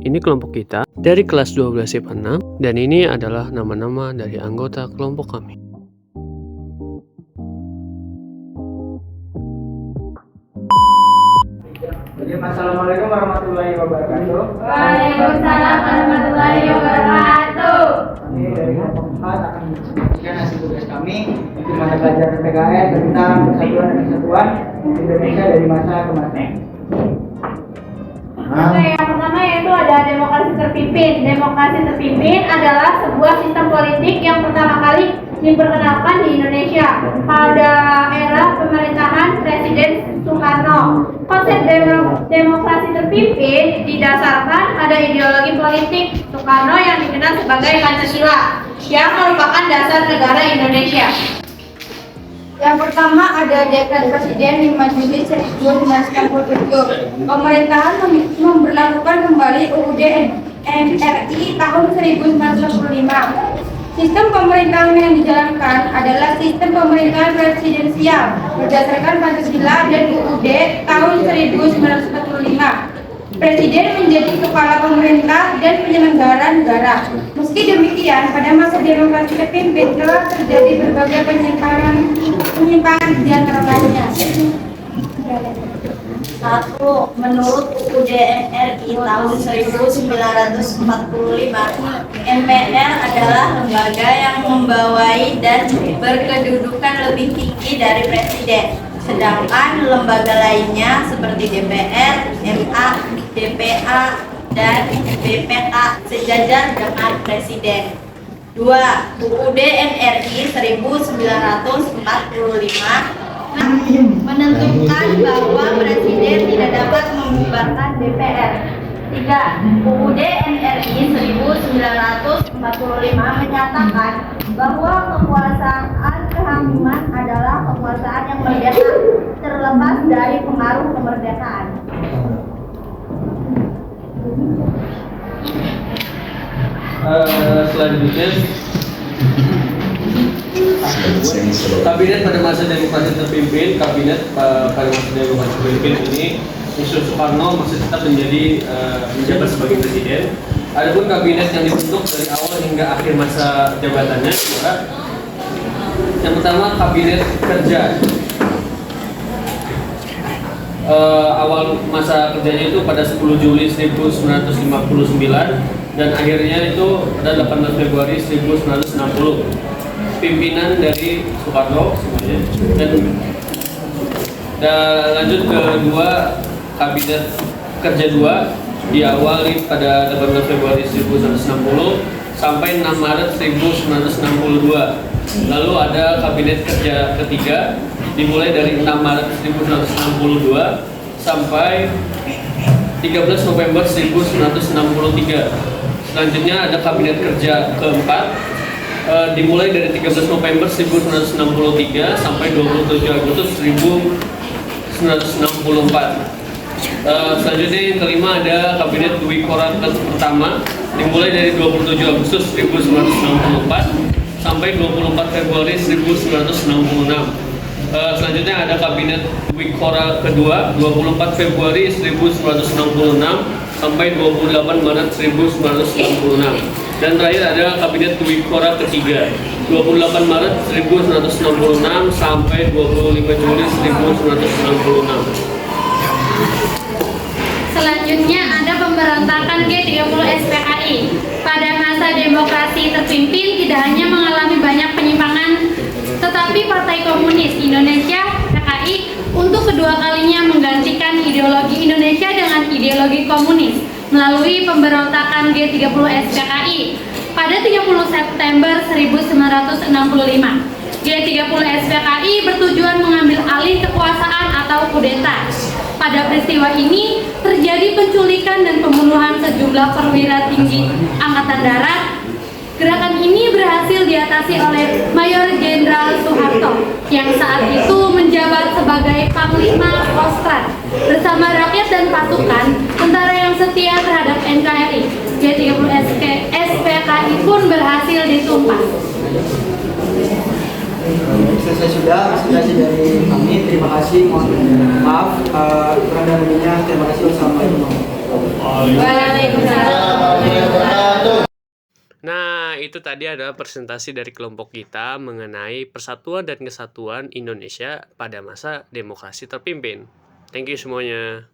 Ini kelompok kita dari kelas 12 IPA 6 dan ini adalah nama-nama dari anggota kelompok kami. Assalamualaikum warahmatullahi wabarakatuh. Waalaikumsalam warahmatullahi wabarakatuh. Kami dari kelompok 4 akan menyampaikan hasil tugas kami di mata pelajaran PKN tentang persatuan dan kesatuan Indonesia dari masa ke masa. Oke, yang pertama yaitu ada demokrasi terpimpin. Demokrasi terpimpin adalah sebuah sistem politik yang pertama kali diperkenalkan di Indonesia pada era pemerintahan Presiden Soekarno. Konsep demokrasi terpimpin didasarkan pada ideologi politik Soekarno yang dikenal sebagai Pancasila, yang merupakan dasar negara Indonesia. Yang pertama ada Dekret Presiden 5 Juli 1967. Pemerintahan memberlakukan kembali UUD NRI tahun 1945. Sistem pemerintahan yang dijalankan adalah sistem pemerintahan presidensial berdasarkan Pancasila dan UUD tahun 1945. Presiden menjadi kepala pemerintah dan penyelenggara negara. Meski demikian, pada masa demokrasi terpimpin telah terjadi berbagai penyimpangan di antara lainnya. 1. Menurut UUD NRI tahun 1945, MPR adalah lembaga yang membawai dan berkedudukan lebih tinggi dari Presiden. Sedangkan lembaga lainnya seperti DPR, MA, DPA, dan BPK sejajar dengan Presiden. 2. UUD NRI 1945 menentukan bahwa Presiden tidak dapat membubarkan DPR. 3. UUD NRI 1945 menyatakan bahwa kekuasaan kehakiman adalah kekuasaan yang merdeka, terlepas dari pengaruh kemerdekaan. Selanjutnya, kabinet pada masa demokrasi terpimpin. Kabinet pada masa demokrasi terpimpin ini Soekarno masih tetap menjabat sebagai presiden. Adapun kabinet yang dibentuk dari awal hingga akhir masa jabatannya adalah yang pertama kabinet kerja. Awal masa kerjanya itu pada 10 Juli 1959 dan akhirnya itu pada 18 Februari 1960. Pimpinan dari Soekarno semuanya. Dan lanjut ke kedua, kabinet kerja 2 diawali pada 18 Februari 1960 sampai 6 Maret 1962. Lalu ada kabinet kerja ketiga dimulai dari 6 Maret 1962 sampai 13 November 1963. Selanjutnya ada kabinet kerja keempat dimulai dari 13 November 1963 sampai 27 Agustus 1964. Selanjutnya yang kelima ada kabinet Dwi Korah pertama dimulai dari 27 Agustus 1964 sampai 24 Februari 1966. Selanjutnya ada kabinet Dwi Korah kedua 24 Februari 1966 sampai 28 Maret 1966. Dan terakhir ada kabinet Dwi Korah ketiga 28 Maret 1966 sampai 25 Juli 1966. Selanjutnya ada pemberontakan G30 SPKI. Pada masa demokrasi terpimpin tidak hanya mengalami banyak penyimpangan, tetapi Partai Komunis Indonesia (PKI) untuk kedua kalinya menggantikan ideologi Indonesia dengan ideologi komunis melalui pemberontakan G30 SPKI pada 30 September 1965. G30 SPKI bertujuan mengambil alih kekuasaan atau kudeta. Pada peristiwa ini terjadi penculikan dan pembunuhan sejumlah perwira tinggi Angkatan Darat. Gerakan ini berhasil diatasi oleh Mayor Jenderal Soeharto yang saat itu menjabat sebagai Panglima Kostrad. Bersama rakyat dan pasukan, tentara yang setia terhadap NKRI, G30 SPKI pun berhasil ditumpas. Selesai sudah presentasi dari kami. Terima kasih. Mohon maaf kurang dan lebihnya. Terima kasih. Wassalamualaikum. Waalaikumsalam. itu tadi adalah presentasi dari kelompok kita mengenai persatuan dan kesatuan Indonesia pada masa demokrasi terpimpin. Thank you semuanya.